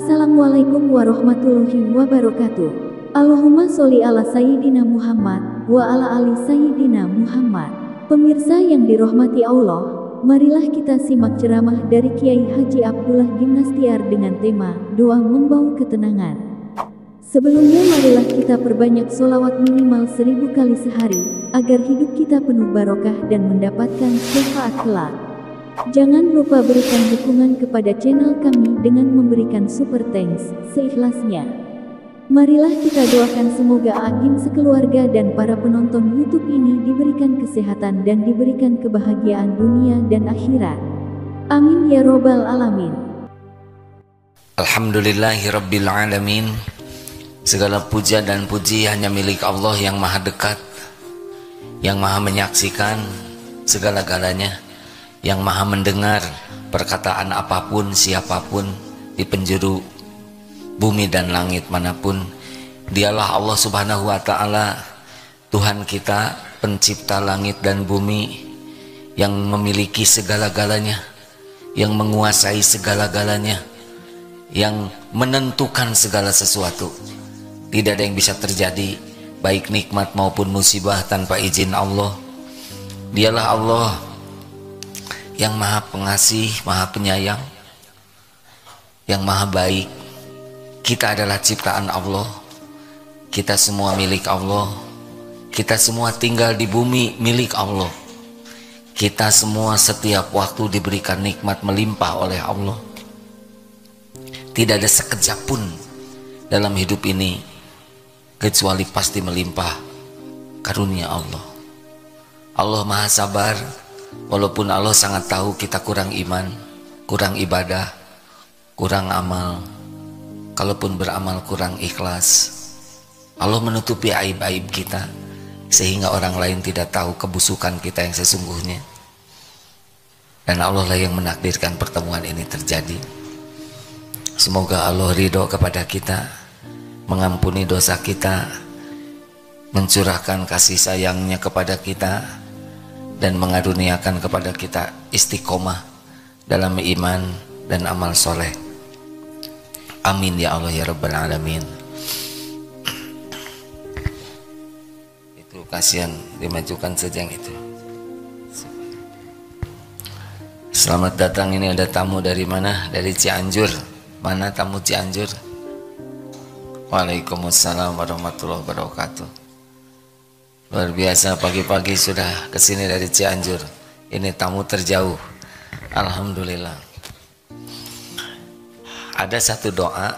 Assalamualaikum warahmatullahi wabarakatuh. Allahumma sholli ala Sayyidina Muhammad wa ala ali Sayyidina Muhammad. Pemirsa yang dirahmati Allah, marilah kita simak ceramah dari Kiai Haji Abdullah Gimnastiar dengan tema Doa Membawa Ketenangan. Sebelumnya marilah kita perbanyak sholawat minimal 1000 kali sehari, agar hidup kita penuh barokah dan mendapatkan syafaat kelak. Jangan lupa berikan dukungan kepada channel kami dengan memberikan super thanks seikhlasnya. Marilah kita doakan semoga Agim sekeluarga dan para penonton YouTube ini diberikan kesehatan dan diberikan kebahagiaan dunia dan akhirat. Amin ya robbal alamin. Alhamdulillahirabbil alamin. Segala puja dan puji hanya milik Allah yang maha dekat, yang maha menyaksikan segala-galanya, yang maha mendengar perkataan apapun siapapun di penjuru bumi dan langit manapun. Dialah Allah subhanahu wa ta'ala, Tuhan kita, pencipta langit dan bumi, yang memiliki segala-galanya, yang menguasai segala-galanya, yang menentukan segala sesuatu. Tidak ada yang bisa terjadi baik nikmat maupun musibah tanpa izin Allah. Dialah Allah yang maha pengasih, maha penyayang, yang maha baik. Kita adalah ciptaan Allah, kita semua milik Allah, kita semua tinggal di bumi milik Allah, kita semua setiap waktu diberikan nikmat melimpah oleh Allah. Tidak ada sekejap pun dalam hidup ini kecuali pasti melimpah karunia Allah. Allah maha sabar. Walaupun Allah sangat tahu kita kurang iman, kurang ibadah, kurang amal, kalaupun beramal kurang ikhlas, Allah menutupi aib-aib kita sehingga orang lain tidak tahu kebusukan kita yang sesungguhnya. Dan Allah lah yang menakdirkan pertemuan ini terjadi. Semoga Allah ridho kepada kita, mengampuni dosa kita, mencurahkan kasih sayangnya kepada kita, dan mengaruniakan kepada kita istiqomah dalam iman dan amal soleh. Amin ya Allah ya Rabbal Alamin. Itu kasihan, dimajukan saja yang itu. Selamat datang, ini ada tamu dari mana? Dari Cianjur. Mana tamu Cianjur? Waalaikumsalam warahmatullahi wabarakatuh. Luar biasa, pagi-pagi sudah kesini dari Cianjur. Ini tamu terjauh. Alhamdulillah. Ada satu doa.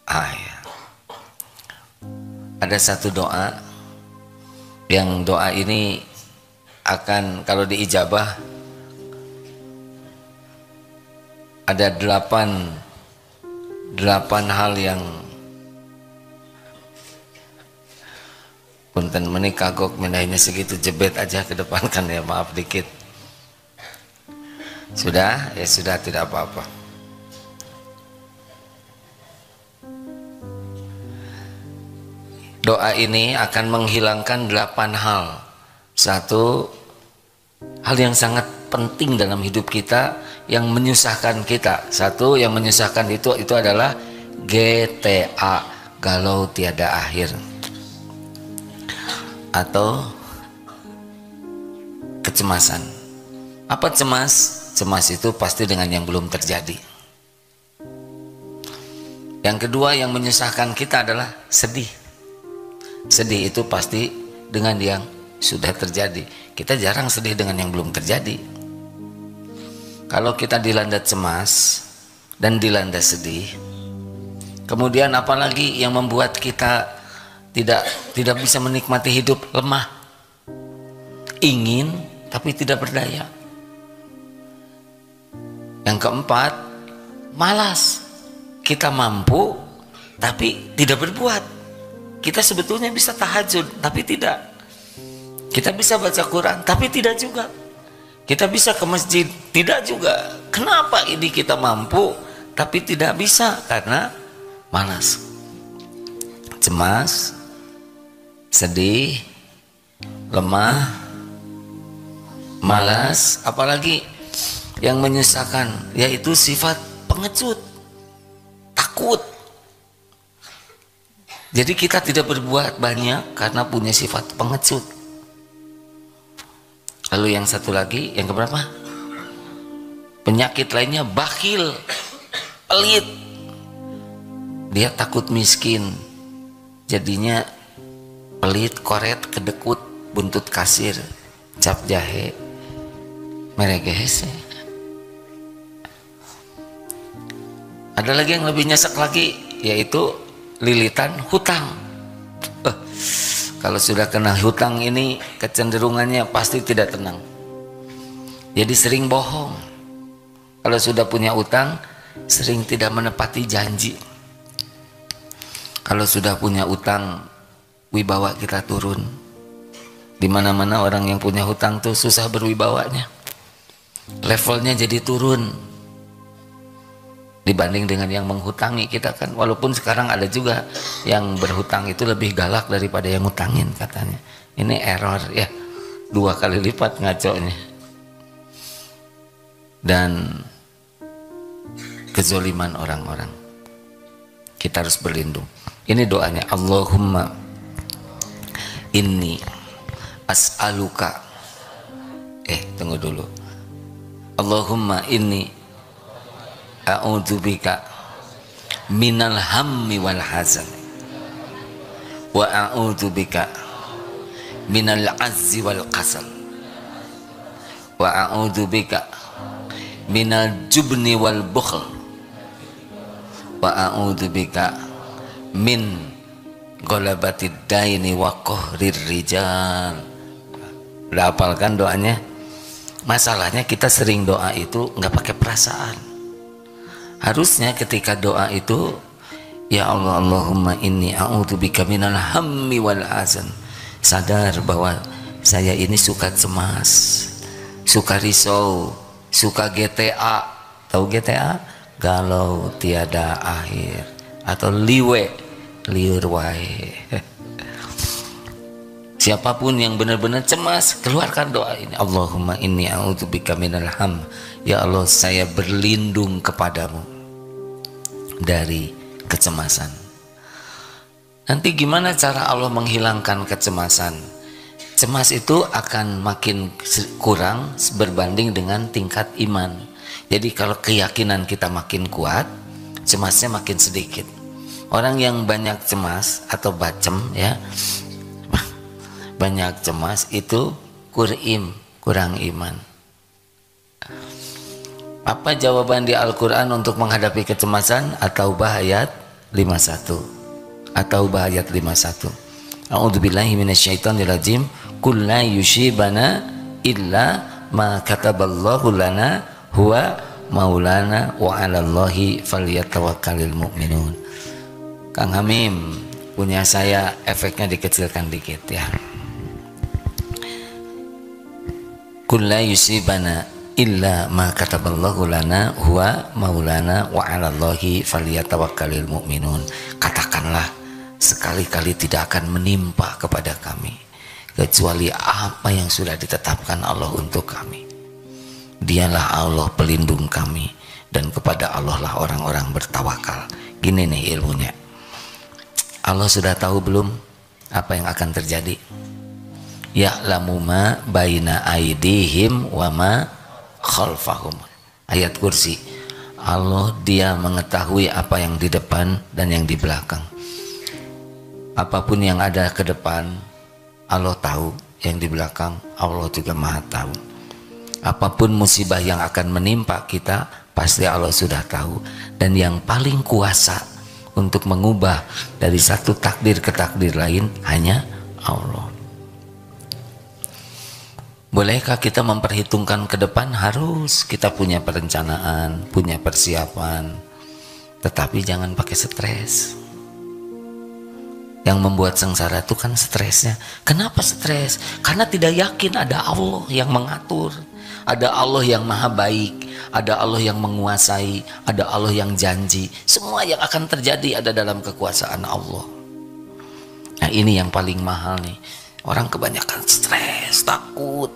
Ya. Ada satu doa, yang doa ini akan kalau diijabah ada delapan hal yang punten meni kagok menainya segitu jebet aja ke depan kan ya, maaf dikit. Sudah? Ya sudah, tidak apa-apa. Doa ini akan menghilangkan 8 hal. Satu hal yang sangat penting dalam hidup kita yang menyusahkan kita. Satu yang menyusahkan itu adalah GTA, galau tiada akhir, atau kecemasan. Apa cemas? Cemas itu pasti dengan yang belum terjadi. Yang kedua yang menyusahkan kita adalah sedih. Sedih itu pasti dengan yang sudah terjadi. Kita jarang sedih dengan yang belum terjadi. Kalau kita dilanda cemas dan dilanda sedih, kemudian apalagi yang membuat kita tidak bisa menikmati hidup? Lemah, ingin tapi tidak berdaya. Yang keempat, malas. Kita mampu tapi tidak berbuat. Kita sebetulnya bisa tahajud tapi tidak. Kita bisa baca Quran tapi tidak juga. Kita bisa ke masjid tidak juga. Kenapa ini kita mampu tapi tidak bisa? Karena malas, cemas, sedih, lemah, malas. Apalagi yang menyusahkan, yaitu sifat pengecut. takut. Jadi kita tidak berbuat banyak karena punya sifat pengecut. Lalu yang satu lagi, yang keberapa? Penyakit lainnya bakhil, pelit. Dia takut miskin, jadinya pelit, koret, kedekut, buntut kasir, cap jahe, meregehese. Ada lagi yang lebih nyesek lagi, yaitu lilitan hutang. Kalau sudah kena hutang ini kecenderungannya pasti tidak tenang. Jadi sering bohong. Kalau sudah punya utang, sering tidak menepati janji. Kalau sudah punya utang, wibawa kita turun. Di mana-mana orang yang punya hutang tuh susah berwibawanya. Levelnya jadi turun. Dibanding dengan yang menghutangi kita kan, walaupun sekarang ada juga yang berhutang itu lebih galak daripada yang ngutangin katanya. Ini error ya, 2 kali lipat ngaconya. Dan kezoliman orang-orang, kita harus berlindung. Ini doanya, Allahumma inni as'aluka. Tunggu dulu. Allahumma inni a'udzubika minal hammi wal hazan wa a'udzubika minal azzi wal qasal wa a'udzubika minal jubni wal bukhl wa a'udzubika min ghalabatid daini wa qahrir rijal. Udah hafalkan doanya? Masalahnya kita sering doa itu nggak pakai perasaan. Harusnya ketika doa itu, ya Allah, Allahumma inni a'udzubika minal hammi wal hazan. Sadar bahwa saya ini suka cemas, suka risau, suka GTA. Tahu GTA? Galau tiada akhir, atau liwe, liur wae. Siapapun yang benar-benar cemas, keluarkan doa ini. Allahumma inni a'udzubika minal ham. Ya Allah, saya berlindung kepadamu dari kecemasan. Nanti gimana cara Allah menghilangkan kecemasan? Cemas itu akan makin kurang berbanding dengan tingkat iman. Jadi kalau keyakinan kita makin kuat, cemasnya makin sedikit. Orang yang banyak cemas atau bacem ya, banyak cemas itu kurang iman. Apa jawaban di Al-Quran untuk menghadapi kecemasan? At-Taubah ayat 51. At-Taubah ayat 51. A'udzubillahi minasyaitonirrajim. Qul la yushibana illa ma kataballahu lana huwa maulana wa 'alallahi falyatawakkalul mu'minun. Kang Hamim, punya saya efeknya dikecilkan dikit ya. Qul la yusibana illa ma kataballahu lana huwa maulana wa 'alallahi falyatawakkalul mu'minun. Katakanlah, sekali-kali tidak akan menimpa kepada kami kecuali apa yang sudah ditetapkan Allah untuk kami. Dialah Allah pelindung kami, dan kepada Allah lah orang-orang bertawakal. Gini nih ilmunya. Allah sudah tahu belum apa yang akan terjadi? Ya'lamu ma baina aidihim wa ma khalfahum. Ayat kursi. Allah dia mengetahui apa yang di depan dan yang di belakang. Apapun yang ada ke depan Allah tahu, yang di belakang Allah juga maha tahu. Apapun musibah yang akan menimpa kita pasti Allah sudah tahu. Dan yang paling kuasa untuk mengubah dari satu takdir ke takdir lain hanya Allah. Bolehkah kita memperhitungkan ke depan? Harus. Kita punya perencanaan, punya persiapan, tetapi jangan pakai stres. Yang membuat sengsara itu kan stresnya. Kenapa stres? Karena tidak yakin ada Allah yang mengatur, ada Allah yang maha baik, ada Allah yang menguasai, ada Allah yang janji. Semua yang akan terjadi ada dalam kekuasaan Allah. Nah ini yang paling mahal nih. Orang kebanyakan stres, takut.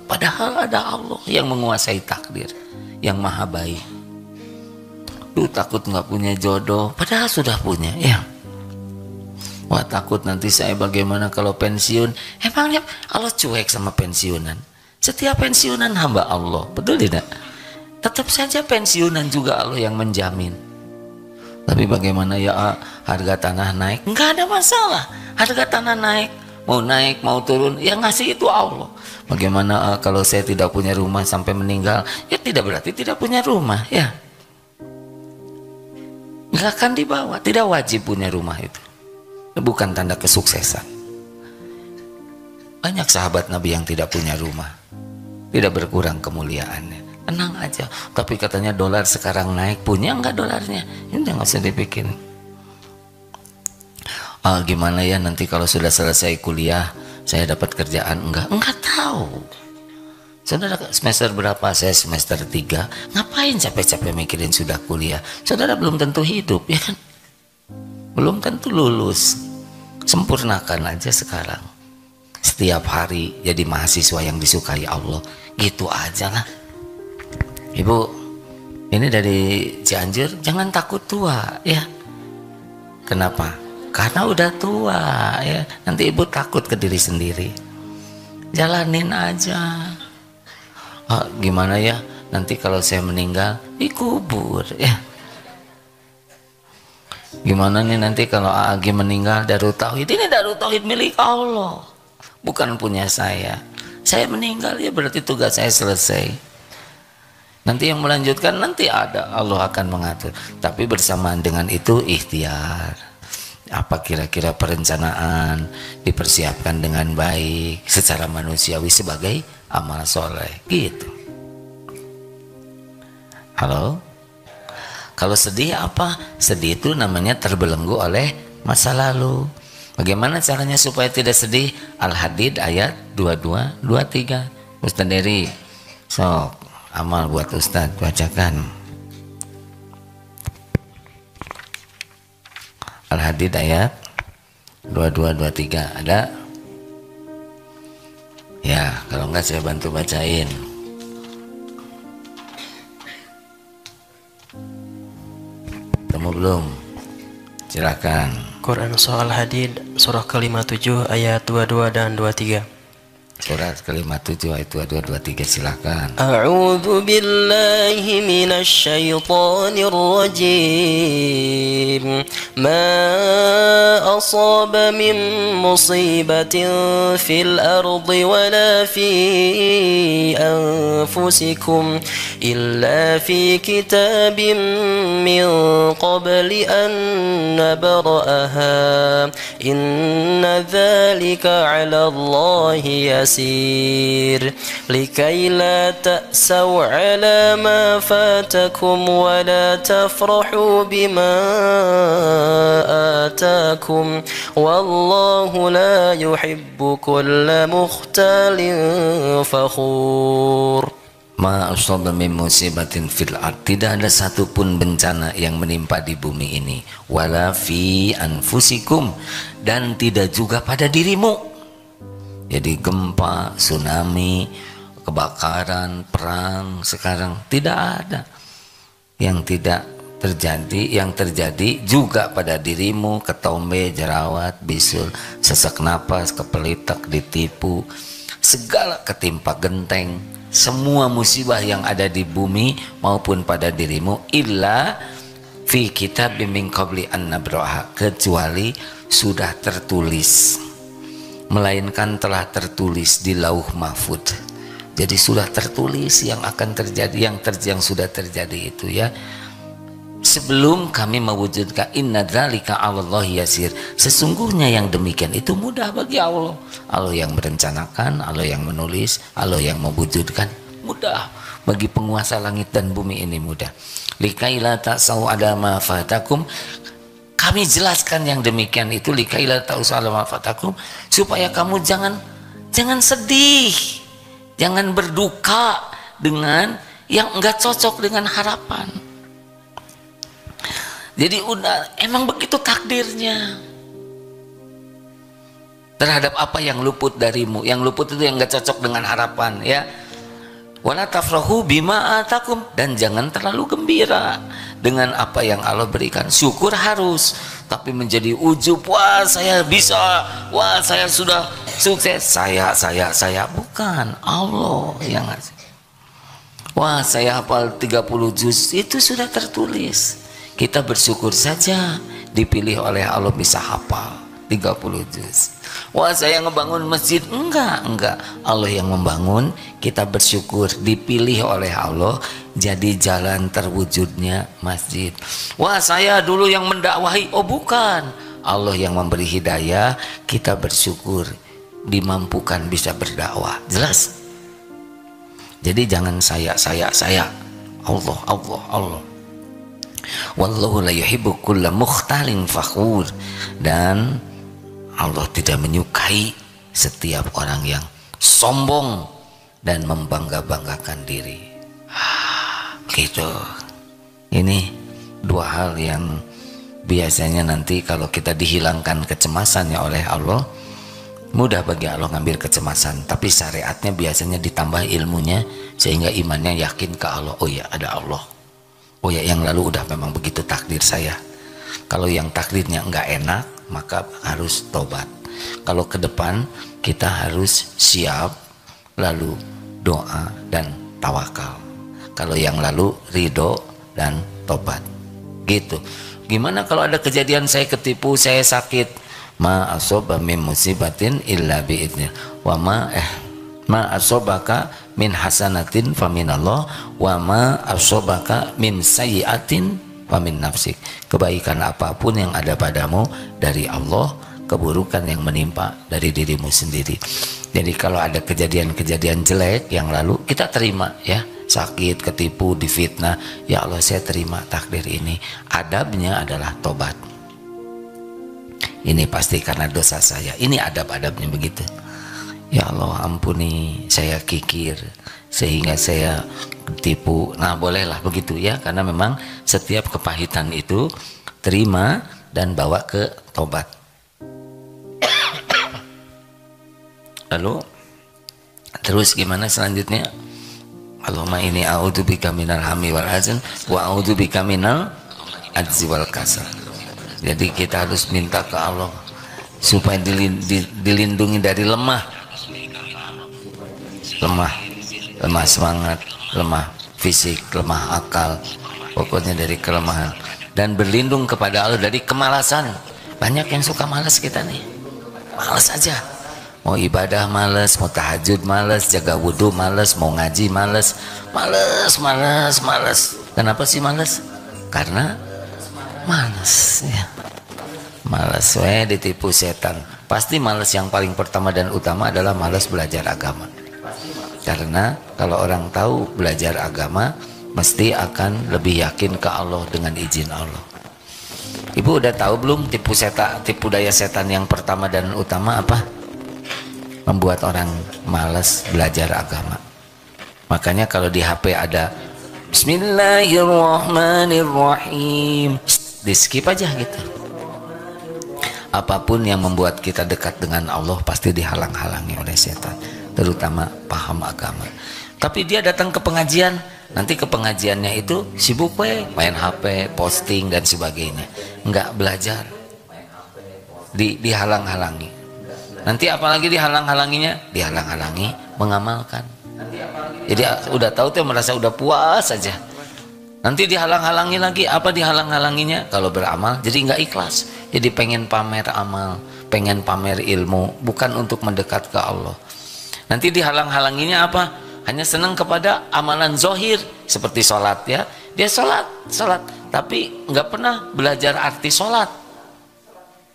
Padahal ada Allah yang menguasai takdir, yang maha baik. Duh, takut nggak punya jodoh, padahal sudah punya, ya. Wah, takut nanti saya bagaimana kalau pensiun. Emangnya Allah cuek sama pensiunan? Setiap pensiunan hamba Allah, betul tidak? Tetap saja pensiunan juga Allah yang menjamin. Tapi bagaimana ya, harga tanah naik? Enggak ada masalah. Harga tanah naik, mau turun, yang ngasih itu Allah. Bagaimana kalau saya tidak punya rumah sampai meninggal? Ya tidak berarti tidak punya rumah, ya. Enggak akan dibawa, tidak wajib punya rumah itu. Bukan tanda kesuksesan. Banyak sahabat Nabi yang tidak punya rumah, tidak berkurang kemuliaannya. Tenang aja. Tapi katanya dolar sekarang naik, punya enggak dolarnya? Ini nggak usah dipikirin. Gimana ya nanti kalau sudah selesai kuliah saya dapat kerjaan? Enggak tahu. Saudara semester berapa? Saya semester 3. Ngapain capek-capek mikirin sudah kuliah? Saudara belum tentu hidup, ya kan? Belum tentu lulus. Sempurnakan aja sekarang. Setiap hari jadi mahasiswa yang disukai Allah. Gitu aja lah. Ibu, ini dari Cianjur, jangan takut tua, ya. Kenapa? Karena udah tua, ya. Nanti ibu takut ke diri sendiri. Jalanin aja. Gimana ya? Nanti kalau saya meninggal dikubur, ya. Gimana nih nanti kalau Agi meninggal, Darut Tauhid? Ini Darut Tauhid milik Allah, bukan punya saya. Saya meninggal ya berarti tugas saya selesai. Nanti yang melanjutkan nanti ada, Allah akan mengatur. Tapi bersamaan dengan itu ikhtiar. Apa kira-kira perencanaan dipersiapkan dengan baik secara manusiawi sebagai amal soleh, gitu. Halo? Kalau sedih apa? Sedih itu namanya terbelenggu oleh masa lalu. Bagaimana caranya supaya tidak sedih? Al-Hadid ayat 22, 23. Ustaz Dery, sok amal buat Ustaz, bacakan. Al-Hadid ayat 22, 23. Ada? Ya, kalau enggak saya bantu bacain. Temu belum? Silakan. Quran Surah Al-Hadid surah ke-57 ayat 22 dan 23. Surah ke-57 ayat 22 23, silakan. A'udzu billahi minasy syaithanir rajim. Ma asaba min musibatin fil ardi wala fi anfusikum illa fi kitabim min qabli an nabra'aha. Inna dzalika 'ala Allahi يسير لكي لا تأسوا على ما فاتكم ولا تفرحوا بما آتاكم والله لا يحب كل مختال فخور. Ma asaba min musibatin fil ard, tidak ada satupun bencana yang menimpa di bumi ini, wala fi anfusikum, dan tidak juga pada dirimu. Jadi gempa, tsunami, kebakaran, perang sekarang tidak ada yang tidak terjadi. Yang terjadi juga pada dirimu, ketombe, jerawat, bisul, sesak napas, kepelitak, ditipu, segala ketimpa genteng, semua musibah yang ada di bumi maupun pada dirimu, illa fi kitabim min qabli an nabraha, kecuali sudah tertulis, melainkan telah tertulis di lauh mahfud. Jadi sudah tertulis yang akan terjadi, yang sudah terjadi itu, ya. Sebelum kami mewujudkan, inna dzalika 'alallahi yasir, sesungguhnya yang demikian itu mudah bagi Allah. Allah yang merencanakan, Allah yang menulis, Allah yang mewujudkan, mudah bagi penguasa langit dan bumi ini, mudah. Likaila ta'sau ada ma fatakum, kami jelaskan yang demikian itu likaila ta'sau ada ma fatakum, supaya kamu jangan sedih, jangan berduka dengan yang enggak cocok dengan harapan. Jadi udah, emang begitu takdirnya terhadap apa yang luput darimu. Yang luput itu yang gak cocok dengan harapan, ya. Wala tafrahu bima atakum, dan jangan terlalu gembira dengan apa yang Allah berikan. Syukur harus, tapi menjadi ujub, wah saya bisa, wah saya sudah sukses, saya bukan, Allah yang ngasih. Wah saya hafal 30 juz, itu sudah tertulis. Kita bersyukur saja dipilih oleh Allah bisa hafal 30 juz. Wah saya ngebangun masjid, enggak, Allah yang membangun, kita bersyukur dipilih oleh Allah jadi jalan terwujudnya masjid. Wah saya dulu yang mendakwahi, oh bukan, Allah yang memberi hidayah, kita bersyukur dimampukan bisa berdakwah. Jelas? Jadi jangan saya, Allah. Wallahu la yuhibbu kulla mukhtalin fakhur, dan Allah tidak menyukai setiap orang yang sombong dan membangga-banggakan diri. Gitu. Ini dua hal yang biasanya nanti kalau kita dihilangkan kecemasannya oleh Allah, mudah bagi Allah ngambil kecemasan, tapi syariatnya biasanya ditambah ilmunya sehingga imannya yakin ke Allah. Oh ya, ada Allah. Oh ya, yang lalu udah memang begitu takdir saya. Kalau yang takdirnya enggak enak, maka harus tobat. Kalau ke depan kita harus siap, lalu doa dan tawakal. Kalau yang lalu ridho dan tobat. Gitu. Gimana kalau ada kejadian saya ketipu, saya sakit? Ma asoba min musibatin illa bi'idnillah wa ma asobaka min hasanatin faminallah wa ma asobaka min sayyiatin famin nafsik. Kebaikan apapun yang ada padamu dari Allah, keburukan yang menimpa dari dirimu sendiri. Jadi kalau ada kejadian-kejadian jelek yang lalu, kita terima ya, sakit, ketipu, difitnah, ya Allah saya terima takdir ini. Adabnya adalah tobat. Ini pasti karena dosa saya. Ini adab-adabnya begitu. Ya Allah ampuni, saya kikir sehingga saya tipu. Nah bolehlah begitu ya, karena memang setiap kepahitan itu terima dan bawa ke tobat. Lalu terus gimana selanjutnya? Allahumma inni a'udzubika minal hammi wal hazan wa a'udzubika minal ajzi wal kasal. Jadi kita harus minta ke Allah supaya dilindungi dari lemah semangat, lemah fisik, lemah akal, pokoknya dari kelemahan, dan berlindung kepada Allah dari kemalasan. Banyak yang suka malas kita nih, malas aja, mau ibadah malas, mau tahajud malas, jaga wudhu malas, mau ngaji malas. Kenapa sih malas? Karena malas ya, malas ditipu setan. Pasti malas yang paling pertama dan utama adalah malas belajar agama. Karena kalau orang tahu belajar agama, mesti akan lebih yakin ke Allah dengan izin Allah. Ibu udah tahu belum tipu daya setan yang pertama dan utama apa? Membuat orang malas belajar agama. Makanya kalau di HP ada Bismillahirrahmanirrahim, di skip aja gitu. Apapun yang membuat kita dekat dengan Allah pasti dihalang-halangi oleh setan, terutama paham agama. Tapi dia datang ke pengajian, nanti ke pengajiannya itu sibuk main HP, posting dan sebagainya, enggak belajar, dihalang-halangi. Nanti apalagi dihalang-halanginya, dihalang-halangi mengamalkan. Jadi udah tahu tuh merasa udah puas saja. Nanti dihalang-halangi lagi, apa dihalang-halanginya? Kalau beramal jadi nggak ikhlas, jadi pengen pamer amal, pengen pamer ilmu, bukan untuk mendekat ke Allah. Nanti dihalang-halanginya apa? Hanya senang kepada amalan zohir seperti sholat ya, dia sholat, tapi nggak pernah belajar arti sholat.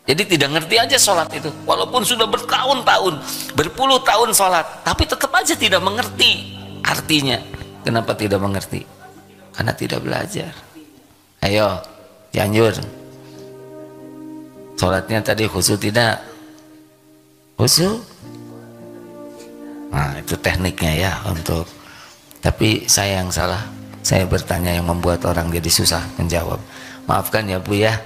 Jadi tidak ngerti aja sholat itu, walaupun sudah bertahun-tahun, berpuluh tahun sholat, tapi tetap aja tidak mengerti artinya. Kenapa tidak mengerti? Karena tidak belajar. Ayo, Cianjur, sholatnya tadi khusyuk tidak? Khusyuk? Nah itu tekniknya ya untuk. Tapi saya yang salah, saya bertanya yang membuat orang jadi susah menjawab. Maafkan ya Bu ya,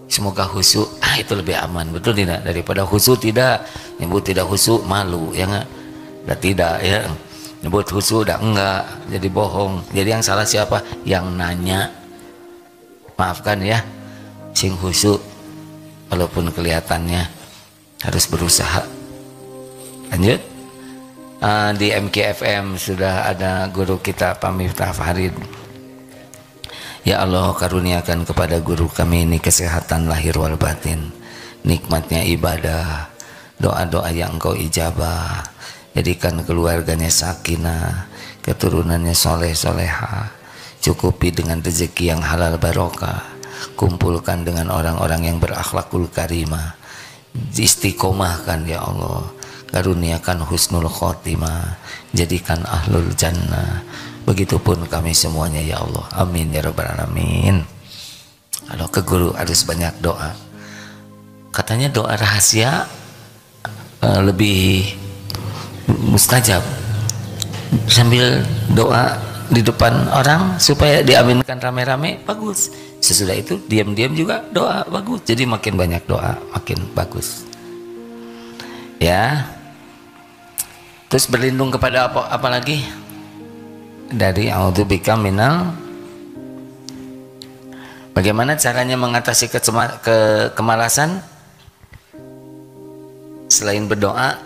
semoga khusyuk, itu lebih aman, betul tidak? Daripada khusyuk tidak, nyebut tidak khusyuk malu ya nggak? Udah tidak ya, nyebut khusyuk udah enggak, jadi bohong. Jadi yang salah siapa? Yang nanya. maafkan ya, sing khusyuk walaupun kelihatannya harus berusaha. Lanjut. Di MKFM sudah ada guru kita Pak Miftah Farid. Ya Allah, karuniakan kepada guru kami ini kesehatan lahir wal batin, nikmatnya ibadah, doa-doa yang Engkau ijabah, jadikan keluarganya sakinah, keturunannya soleh soleha, cukupi dengan rezeki yang halal barokah, kumpulkan dengan orang-orang yang berakhlakul karimah, istiqomahkan ya Allah, karuniakan husnul khotimah, jadikan ahlul jannah. Begitupun kami semuanya ya Allah, amin ya rabbal alamin. Kalau ke guru harus banyak doa, katanya doa rahasia lebih mustajab, sambil doa di depan orang supaya diaminkan rame-rame bagus, sesudah itu diam-diam juga doa bagus, jadi makin banyak doa makin bagus ya. Terus berlindung kepada apa lagi? Dari a'udzubika minal. Bagaimana caranya mengatasi kemalasan? Selain berdoa,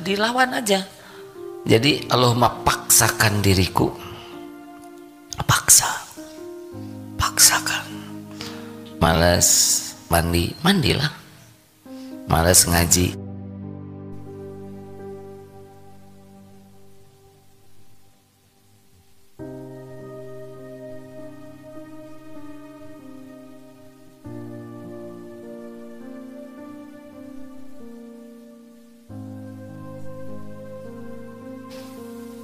dilawan aja. Jadi Allahumma paksakan diriku, paksakan. Malas mandi, mandilah. Malas ngaji,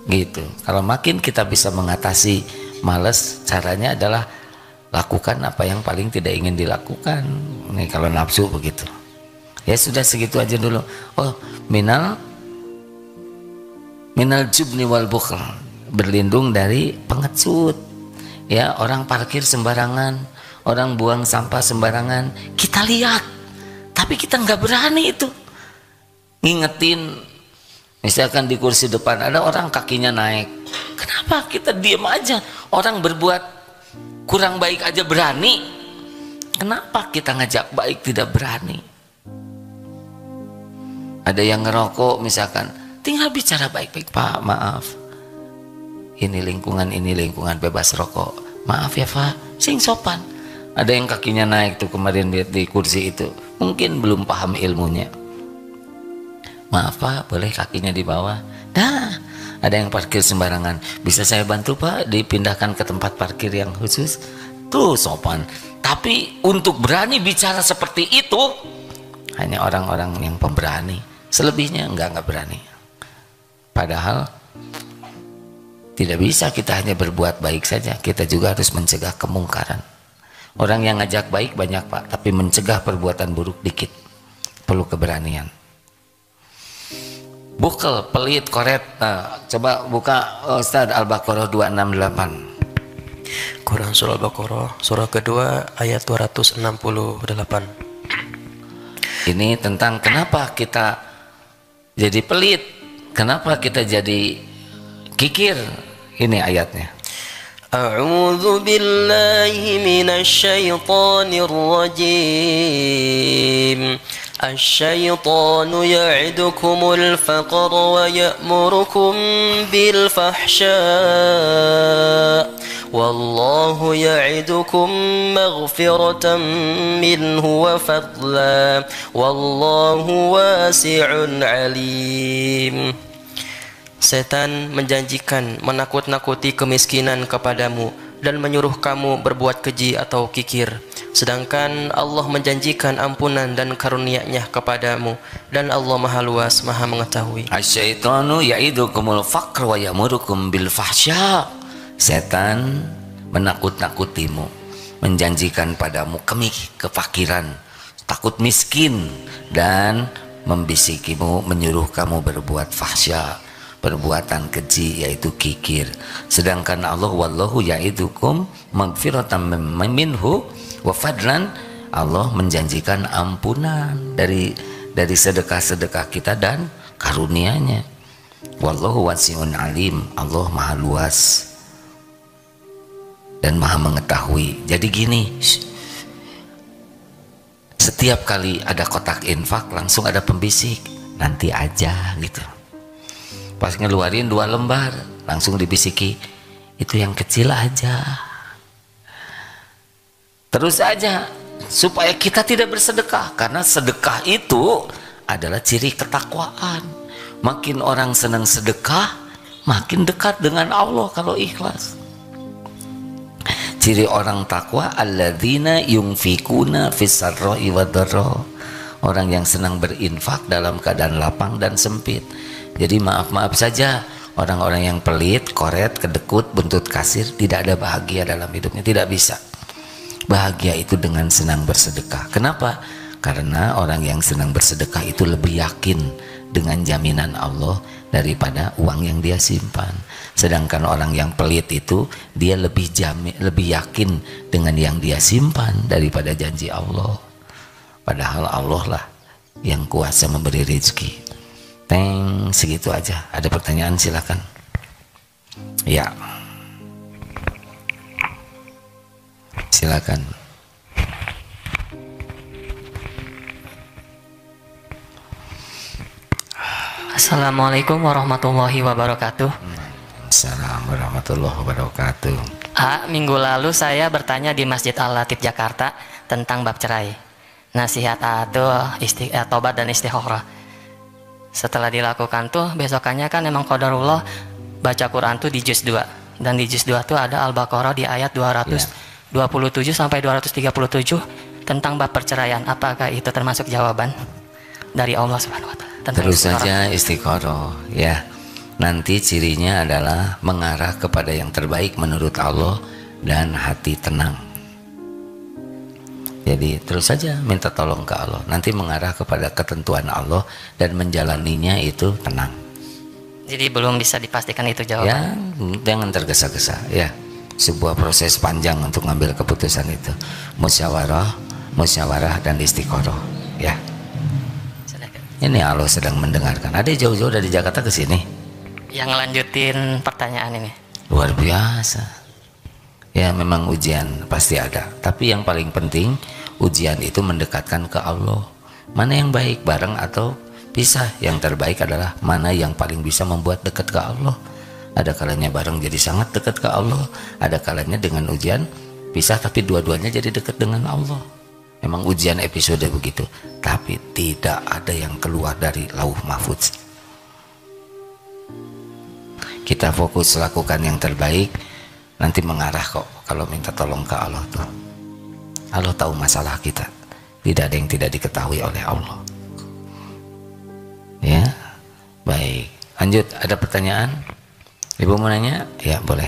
gitu. Kalau makin kita bisa mengatasi malas, caranya adalah lakukan apa yang paling tidak ingin dilakukan. Nih kalau nafsu begitu. Ya sudah segitu aja dulu. Oh, minal jubni wal bukhl, berlindung dari pengecut. Ya, orang parkir sembarangan, orang buang sampah sembarangan, kita lihat, tapi kita nggak berani itu ngingetin. Misalkan di kursi depan ada orang kakinya naik, kenapa kita diam aja? Orang berbuat kurang baik aja berani, kenapa kita ngajak baik tidak berani? Ada yang ngerokok misalkan, tinggal bicara baik-baik, Pak maaf, ini lingkungan bebas rokok, maaf ya Pak, sing sopan. Ada yang kakinya naik tuh kemarin di kursi itu, mungkin belum paham ilmunya. Maaf Pak, boleh kakinya di bawah. Nah, ada yang parkir sembarangan, bisa saya bantu Pak dipindahkan ke tempat parkir yang khusus? Tuh sopan. Tapi untuk berani bicara seperti itu hanya orang-orang yang pemberani. Selebihnya enggak berani. Padahal tidak bisa kita hanya berbuat baik saja, kita juga harus mencegah kemungkaran. Orang yang ngajak baik banyak Pak, tapi mencegah perbuatan buruk dikit. Perlu keberanian. Bukel, pelit, koret. Coba buka Ustaz Al-Baqarah 268. Quran surah Al-Baqarah surah kedua ayat 268. Ini tentang kenapa kita jadi pelit, kenapa kita jadi kikir. Ini ayatnya. A'udzu billahi minasy syaithanir rajim. الشيطان يعدكم الفقر ويأمركم بالفحشاء والله يعدكم مغفرة منه وفضلا والله واسع عليم. Setan menjanjikan menakut-nakuti kemiskinan kepadamu dan menyuruh kamu berbuat keji atau kikir. Sedangkan Allah menjanjikan ampunan dan karunia-Nya kepadamu, dan Allah Maha Luas, Maha Mengetahui. Asyaitanu ya'idukumul faqr wa ya'murukum bil fahsya. Setan menakut-nakutimu, menjanjikan padamu kefakiran, takut miskin, dan membisikimu, menyuruh kamu berbuat fahsya, perbuatan keji, yaitu kikir. Sedangkan Allah wallahu ya'idukum magfiratan minhu wa fadlan, Allah menjanjikan ampunan dari sedekah-sedekah kita dan karunia-Nya. Wallahu wasi'un alim, Allah Maha Luas. dan maha mengetahui. Jadi gini, setiap kali ada kotak infak langsung ada pembisik, nanti aja gitu. Pas ngeluarin 2 lembar langsung dibisiki, itu yang kecil aja. Terus aja supaya kita tidak bersedekah, karena sedekah itu adalah ciri ketakwaan. Makin orang senang sedekah, makin dekat dengan Allah kalau ikhlas. Ciri orang takwa, alladzina yunfikuna fis-sarra'i wad-dharra, orang yang senang berinfak dalam keadaan lapang dan sempit. Jadi maaf-maaf saja, orang-orang yang pelit, koret, kedekut, buntut kasir, tidak ada bahagia dalam hidupnya, tidak bisa. Bahagia itu dengan senang bersedekah. Kenapa? Karena orang yang senang bersedekah itu lebih yakin dengan jaminan Allah daripada uang yang dia simpan. Sedangkan orang yang pelit itu dia lebih yakin dengan yang dia simpan daripada janji Allah. Padahal Allah lah yang kuasa memberi rezeki. Segitu aja. Ada pertanyaan silakan. Ya. Silakan. Assalamualaikum warahmatullahi wabarakatuh. Assalamualaikum warahmatullahi wabarakatuh. Minggu lalu saya bertanya di Masjid Al-Latif Jakarta tentang bab cerai. Nasihat tobat dan istikharah. Setelah dilakukan tuh besokannya kan emang qadarullah baca Quran tuh di juz 2. Dan di juz 2 tuh ada Al-Baqarah di ayat 227 sampai 237 tentang bab perceraian. Apakah itu termasuk jawaban dari Allah Subhanahu wa taala? Terus saja istikharah ya. Nanti cirinya adalah mengarah kepada yang terbaik menurut Allah dan hati tenang. Jadi terus saja minta tolong ke Allah, nanti mengarah kepada ketentuan Allah dan menjalaninya itu tenang. Jadi belum bisa dipastikan itu jawaban. Ya, jangan tergesa-gesa ya. Sebuah proses panjang untuk ngambil keputusan itu. Musyawarah dan istikharah ya. Ini Allah sedang mendengarkan. Ada jauh-jauh dari Jakarta ke sini. Yang lanjutin pertanyaan ini. Luar biasa. Ya memang ujian pasti ada, tapi yang paling penting ujian itu mendekatkan ke Allah. Mana yang baik, bareng atau pisah? Yang terbaik adalah mana yang paling bisa membuat dekat ke Allah. Ada kalanya bareng jadi sangat dekat ke Allah, ada kalanya dengan ujian pisah tapi dua-duanya jadi dekat dengan Allah. Memang ujian episode begitu, tapi tidak ada yang keluar dari lauh mahfudz. Kita fokus lakukan yang terbaik, nanti mengarah kok kalau minta tolong ke Allah tuh. Allah tahu masalah kita, tidak ada yang tidak diketahui oleh Allah. Ya, baik. Lanjut, ada pertanyaan? Ibu mau nanya? Ya, boleh.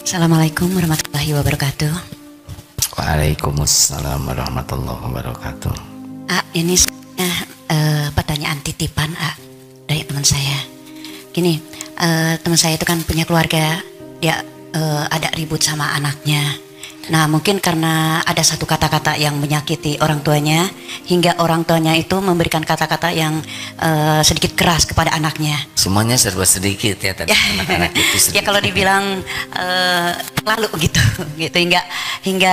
Assalamualaikum warahmatullahi wabarakatuh. Waalaikumsalam warahmatullahi wabarakatuh. Ini pertanyaan titipan dari teman saya. Gini, teman saya itu kan punya keluarga, dia ada ribut sama anaknya. Nah mungkin karena ada satu kata-kata yang menyakiti orang tuanya, hingga orang tuanya itu memberikan kata-kata yang sedikit keras kepada anaknya. Semuanya serba sedikit ya tadi anak-anak itu sedikit. Ya kalau dibilang lalu gitu hingga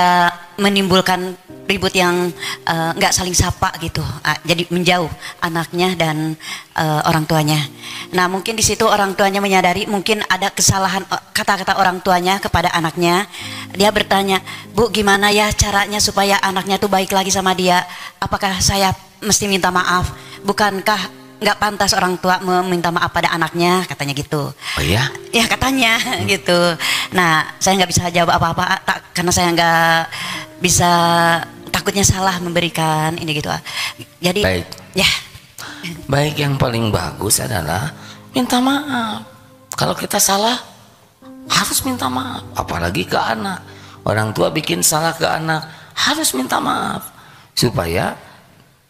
menimbulkan ribut yang nggak saling sapa gitu, jadi menjauh anaknya dan orang tuanya. Nah mungkin di situ orang tuanya menyadari mungkin ada kesalahan kata-kata orang tuanya kepada anaknya. Dia bertanya, Bu gimana ya caranya supaya anaknya tuh baik lagi sama dia? Apakah saya mesti minta maaf? Bukankah nggak pantas orang tua meminta maaf pada anaknya, katanya gitu. Oh ya? Ya katanya gitu. Nah saya nggak bisa jawab apa-apa karena saya nggak bisa, takutnya salah memberikan ini gitu. Jadi baik. Ya. Baik, yang paling bagus adalah minta maaf. Kalau kita salah harus minta maaf, apalagi ke anak. Orang tua bikin salah ke anak harus minta maaf supaya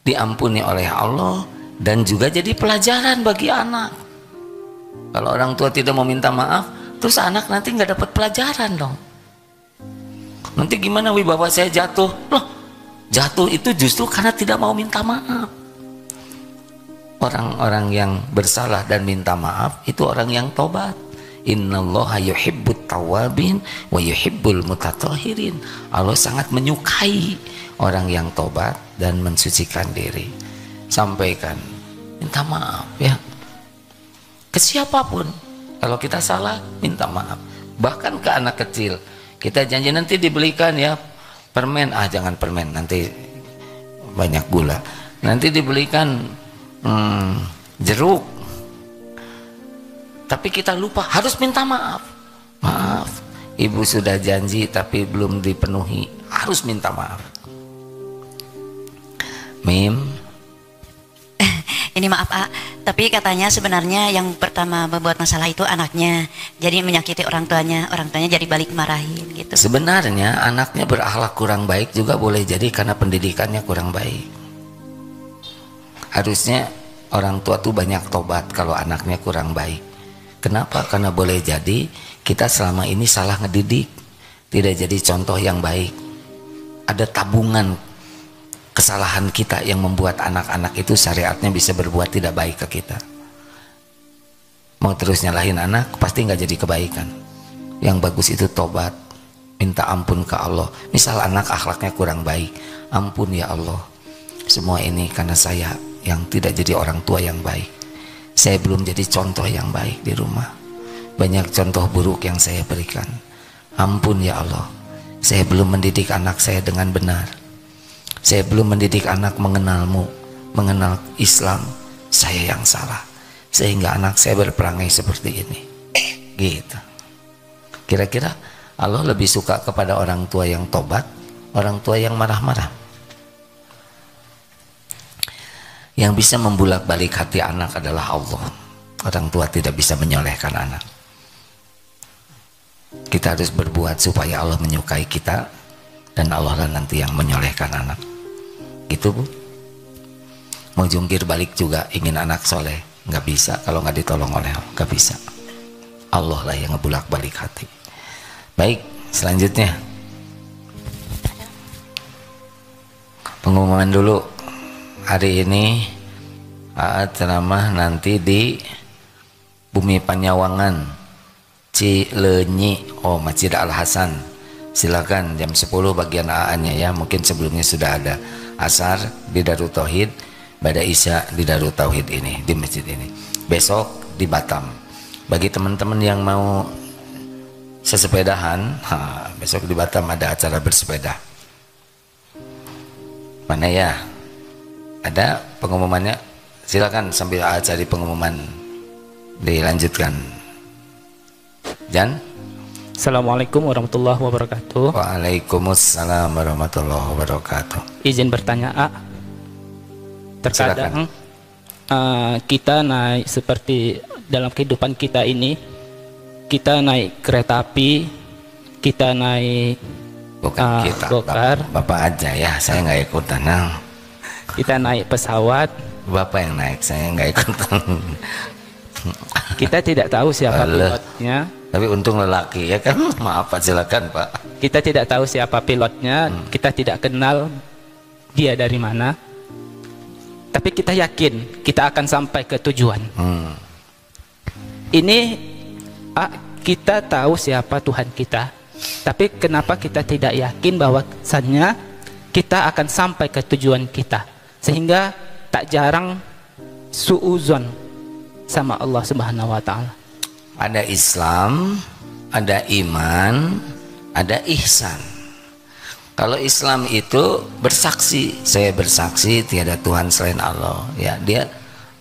diampuni oleh Allah dan juga jadi pelajaran bagi anak. Kalau orang tua tidak mau minta maaf, terus anak nanti nggak dapat pelajaran dong. Nanti gimana wibawa saya jatuh? Loh, jatuh itu justru karena tidak mau minta maaf. Orang-orang yang bersalah dan minta maaf itu orang yang tobat. Innallaha yuhibbut tawabin wa yuhibbul mutatahhirin. Allah sangat menyukai orang yang tobat dan mensucikan diri. Sampaikan, minta maaf ya ke siapapun. Kalau kita salah, minta maaf. Bahkan ke anak kecil, kita janji nanti dibelikan ya permen, jangan permen, nanti banyak gula. Nanti dibelikan jeruk, tapi kita lupa, harus minta maaf. Maaf, ibu sudah janji tapi belum dipenuhi, harus minta maaf. Mim, ini maaf tapi katanya sebenarnya yang pertama membuat masalah itu anaknya, jadi menyakiti orang tuanya jadi balik marahin gitu. Sebenarnya anaknya berakhlak kurang baik juga boleh jadi karena pendidikannya kurang baik. Harusnya orang tua tuh banyak tobat kalau anaknya kurang baik. Kenapa? Karena boleh jadi kita selama ini salah ngedidik, tidak jadi contoh yang baik. Ada tabungan kesalahan kita yang membuat anak-anak itu syariatnya bisa berbuat tidak baik ke kita. Mau terus nyalahin anak pasti nggak jadi kebaikan. Yang bagus itu tobat, minta ampun ke Allah. Misal anak akhlaknya kurang baik, ampun ya Allah, semua ini karena saya yang tidak jadi orang tua yang baik. Saya belum jadi contoh yang baik di rumah, banyak contoh buruk yang saya berikan. Ampun ya Allah, saya belum mendidik anak saya dengan benar. Saya belum mendidik anak mengenalmu, mengenal Islam. Saya yang salah, sehingga anak saya berperangai seperti ini. Gitu. Kira-kira Allah lebih suka kepada orang tua yang tobat, orang tua yang marah-marah? Yang bisa membulak-balik hati anak adalah Allah. Orang tua tidak bisa menyolehkan anak. Kita harus berbuat supaya Allah menyukai kita, dan Allah lah nanti yang menyolehkan anak. Gitu Bu. Mau jungkir balik juga ingin anak soleh, nggak bisa kalau nggak ditolong oleh Allah, nggak bisa. Allah lah yang ngebulak balik hati. Baik, selanjutnya pengumuman dulu. Hari ini ceramah nanti di Bumi Panyawangan, Cileunyi, Masjid Al Hasan. Silakan jam 10 bagian AA-nya ya. Mungkin sebelumnya sudah ada. Asar di Darut Tauhid, Bada Isya di Darut Tauhid ini, di masjid ini. Besok di Batam. Bagi teman-teman yang mau sesepedahan, besok di Batam ada acara bersepeda. Mana ya? Ada pengumumannya? Silakan sambil cari pengumuman dilanjutkan. Jan? Assalamualaikum warahmatullahi wabarakatuh. Waalaikumsalam warahmatullahi wabarakatuh. Izin bertanya terkadang kita naik seperti dalam kehidupan kita ini, kita naik kereta api, kita naik bukan kita, gokar, Bapak aja ya, saya nggak ikutan. kita naik pesawat, Bapak yang naik, saya nggak ikutan. kita tidak tahu siapa pilotnya. Tapi untung lelaki ya kan. Maaf Pak, silakan Pak. Kita tidak tahu siapa pilotnya, kita tidak kenal dia dari mana. Tapi kita yakin kita akan sampai ke tujuan. Ini kita tahu siapa Tuhan kita, tapi kenapa kita tidak yakin bahwasannya kita akan sampai ke tujuan kita, sehingga tak jarang suuzon sama Allah Subhanahu wa Ta'ala. Ada Islam, ada iman, ada ihsan. Kalau Islam itu bersaksi, saya bersaksi tiada Tuhan selain Allah. Ya, dia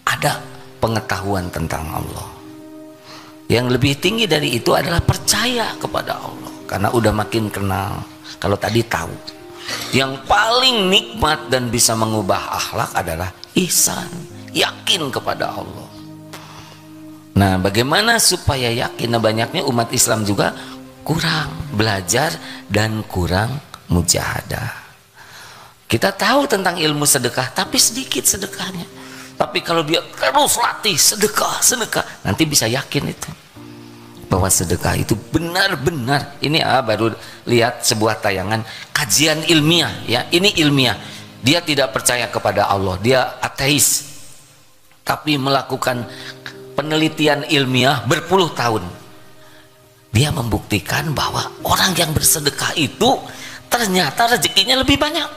ada pengetahuan tentang Allah. Yang lebih tinggi dari itu adalah percaya kepada Allah, karena udah makin kenal. Kalau tadi tahu, yang paling nikmat dan bisa mengubah akhlak adalah ihsan, yakin kepada Allah. Nah, bagaimana supaya yakin? Nah, banyaknya umat Islam juga kurang belajar dan kurang mujahadah. Kita tahu tentang ilmu sedekah, tapi sedikit sedekahnya. Tapi kalau dia terus latih sedekah, nanti bisa yakin itu bahwa sedekah itu benar-benar. Ini baru lihat sebuah tayangan kajian ilmiah ya. Ini ilmiah. Dia tidak percaya kepada Allah, dia ateis. tapi melakukan penelitian ilmiah berpuluh tahun. Dia membuktikan bahwa orang yang bersedekah itu ternyata rezekinya lebih banyak,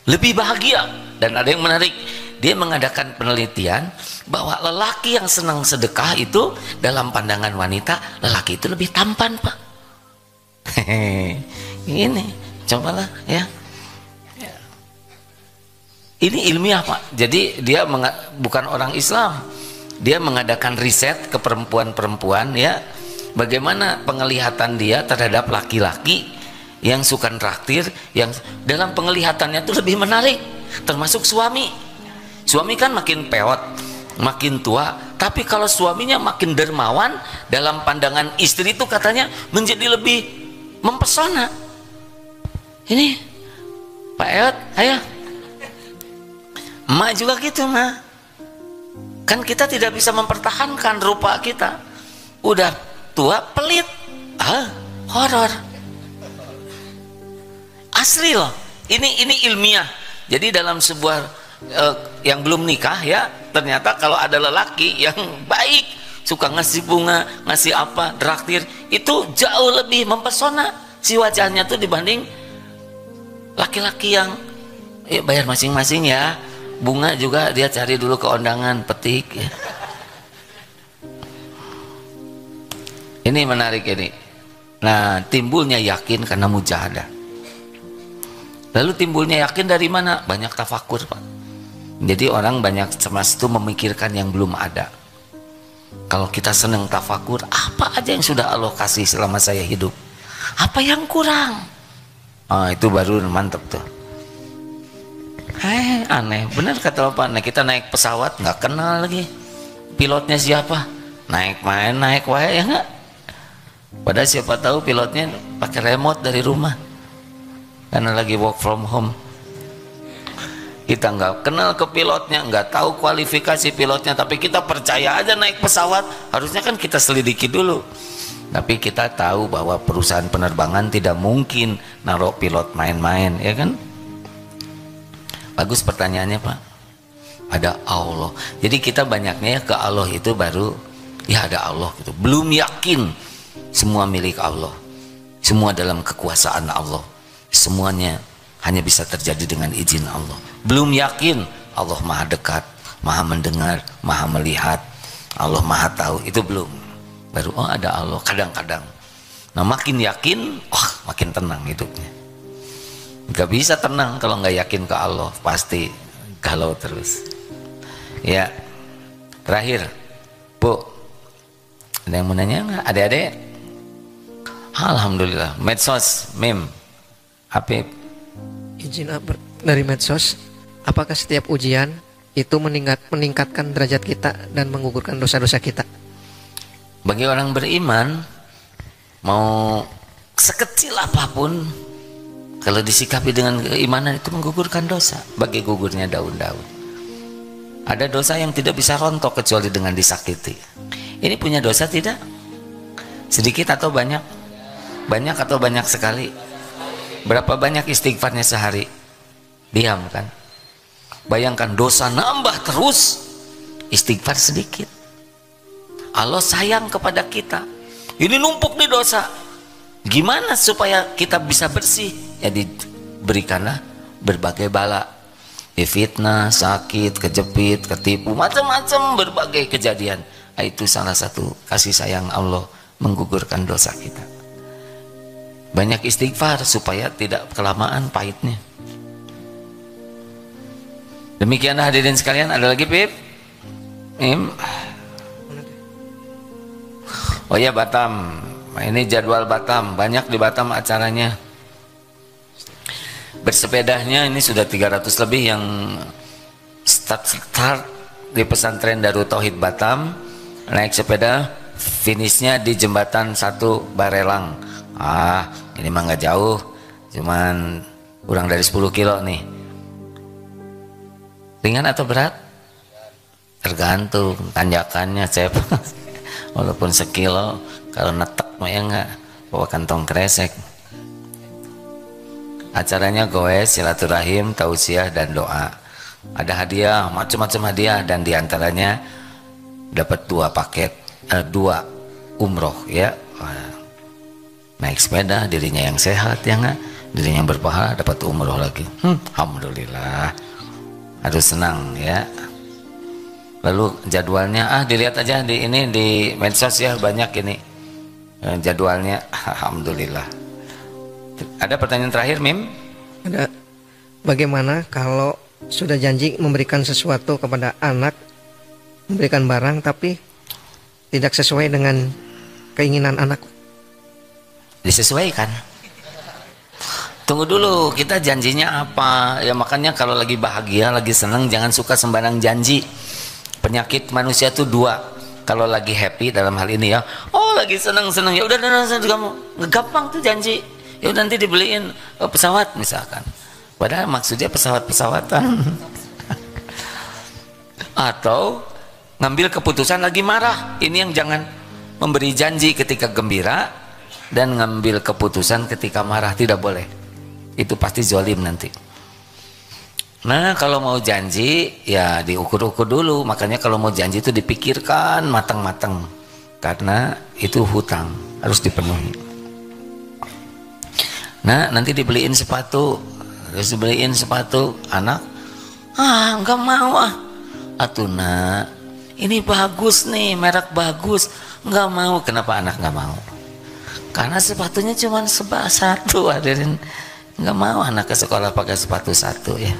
lebih bahagia. Dan ada yang menarik, dia mengadakan penelitian bahwa lelaki yang senang sedekah itu dalam pandangan wanita, lelaki itu lebih tampan, Pak. Ini cobalah ya. Ini ilmiah, Pak. Jadi dia bukan orang Islam, dia mengadakan riset ke perempuan-perempuan ya, bagaimana penglihatan dia terhadap laki-laki yang suka traktir, yang dalam penglihatannya itu lebih menarik, termasuk suami. Suami kan makin peot, makin tua, tapi kalau suaminya makin dermawan, dalam pandangan istri itu katanya menjadi lebih mempesona. Ini Pak Eot, ayo. Emak juga gitu, mah. Kan kita tidak bisa mempertahankan rupa kita. Udah tua pelit, horor. Asli loh. Ini ilmiah. Jadi dalam sebuah yang belum nikah ya, ternyata kalau ada lelaki yang baik, suka ngasih bunga, ngasih apa, traktir, itu jauh lebih mempesona si wajahnya tuh dibanding laki-laki yang bayar masing-masing ya. Bunga juga dia cari dulu ke undangan, petik ya. Ini menarik ini. Nah, timbulnya yakin karena mujahadah. Lalu timbulnya yakin dari mana? Banyak tafakur, Pak. Jadi orang banyak cemas itu memikirkan yang belum ada. Kalau kita senang tafakur, apa aja yang sudah Allah kasih selama saya hidup, apa yang kurang? Itu baru mantep tuh. Aneh, bener kata Bapak. Nah, kita naik pesawat nggak kenal lagi pilotnya siapa, naik main naik wae ya nggak. Padahal siapa tahu pilotnya pakai remote dari rumah karena lagi work from home. Kita nggak kenal ke pilotnya, nggak tahu kualifikasi pilotnya, tapi kita percaya aja naik pesawat. Harusnya kan kita selidiki dulu. Tapi kita tahu bahwa perusahaan penerbangan tidak mungkin naruh pilot main-main, ya kan? Bagus pertanyaannya, Pak. Ada Allah. Jadi kita banyaknya ke Allah itu baru ya ada Allah gitu. Belum yakin semua milik Allah. Semua dalam kekuasaan Allah. Semuanya hanya bisa terjadi dengan izin Allah. Belum yakin Allah Maha dekat, Maha mendengar, Maha melihat, Allah Maha tahu. Itu belum. Baru ada Allah kadang-kadang. Nah, makin yakin, makin tenang hidupnya. Gak bisa tenang kalau nggak yakin ke Allah, pasti galau terus. Ya, terakhir, Bu, ada yang mau nanya nggak? Adik-adik? Alhamdulillah. Medsos, meme, Apip. Izin dari medsos, apakah setiap ujian itu meningkatkan derajat kita dan menggugurkan dosa-dosa kita? Bagi orang beriman, mau sekecil apapun, kalau disikapi dengan keimanan itu menggugurkan dosa, bagi gugurnya daun-daun. Ada dosa yang tidak bisa rontok kecuali dengan disakiti. Ini punya dosa tidak? Sedikit atau banyak? Banyak atau banyak sekali? Berapa banyak istighfarnya sehari? Diam kan? Bayangkan dosa nambah terus, istighfar sedikit. Allah sayang kepada kita. Ini numpuk di dosa. Gimana supaya kita bisa bersih? Ya diberikanlah berbagai bala, fitnah, sakit, kejepit, ketipu, macam-macam berbagai kejadian. Itu salah satu kasih sayang Allah menggugurkan dosa kita. Banyak istighfar supaya tidak kelamaan pahitnya. Demikian hadirin sekalian. Ada lagi, Pip? Oh ya, Batam. Ini jadwal Batam. Banyak di Batam acaranya. Bersepedanya ini sudah 300 lebih yang start di pesantren Darut Tauhid Batam. Naik sepeda, finishnya di jembatan 1 Barelang. Ini mah nggak jauh, cuman kurang dari 10 kilo nih. Ringan atau berat? Tergantung tanjakannya, Cep. Walaupun sekilo, kalau netek mah ya nggak, bawa kantong kresek. Acaranya goes, silaturahim, tausiah, dan doa. ada hadiah, macam-macam hadiah, dan diantaranya dapat 2 paket, 2 umroh ya. Naik sepeda, dirinya yang sehat ya nggak, dirinya yang berpahala, dapat umroh lagi. Alhamdulillah, harus senang ya. Lalu jadwalnya dilihat aja di ini di medsos ya, banyak ini jadwalnya. Alhamdulillah. Ada pertanyaan terakhir, Mim? Ada. Bagaimana kalau sudah janji memberikan sesuatu kepada anak, memberikan barang tapi tidak sesuai dengan keinginan anak? Disesuaikan. Tunggu dulu, kita janjinya apa? Ya makanya kalau lagi bahagia, lagi senang, jangan suka sembarang janji. Penyakit manusia tuh 2. Kalau lagi happy dalam hal ini ya, lagi senang-senang, ya udah kamu gampang tuh janji. Ya udah nanti dibeliin pesawat misalkan. Padahal maksudnya pesawat-pesawatan. Atau ngambil keputusan lagi marah. Ini yang jangan, memberi janji ketika gembira dan ngambil keputusan ketika marah, tidak boleh. Itu pasti zalim nanti. Nah, kalau mau janji ya diukur-ukur dulu. Makanya kalau mau janji itu dipikirkan matang-matang, karena itu hutang, harus dipenuhi. Nah, nanti dibeliin sepatu, terus dibeliin sepatu, anak nggak mau atuh nak, ini bagus nih, merek bagus, nggak mau. Kenapa anak nggak mau? Karena sepatunya cuma satu, hadirin. Nggak mau anak ke sekolah pakai sepatu satu ya.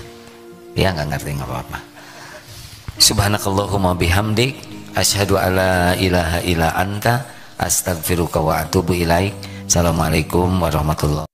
Ya nggak ngerti, nggak apa-apa. Subhanakallahumma bihamdik, asyhadu alla ilaha illa anta, astaghfiruka wa atubu ilaik. Assalamualaikum warahmatullahi